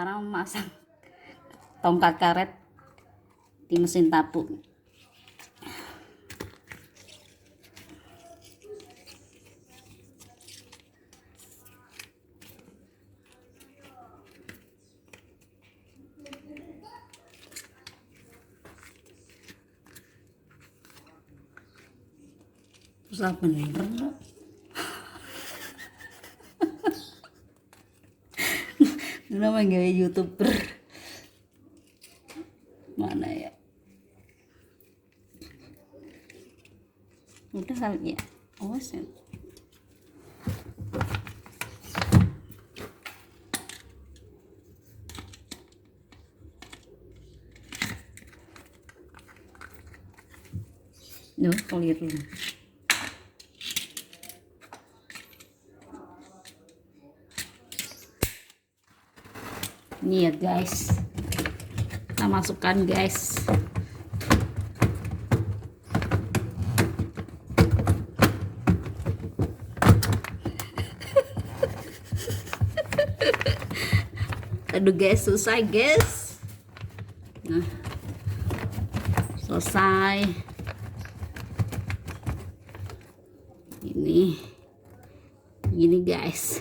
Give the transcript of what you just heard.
Sekarang memasang tongkat karet di mesin tapu. Susah bener. Namanya gawe YouTuber. Mana ya? Udah kali ya. Awas ya. Duh, keliru. Ini ya guys, kita masukkan guys. Aduh guys, susah guys. Nah, selesai. Ini guys.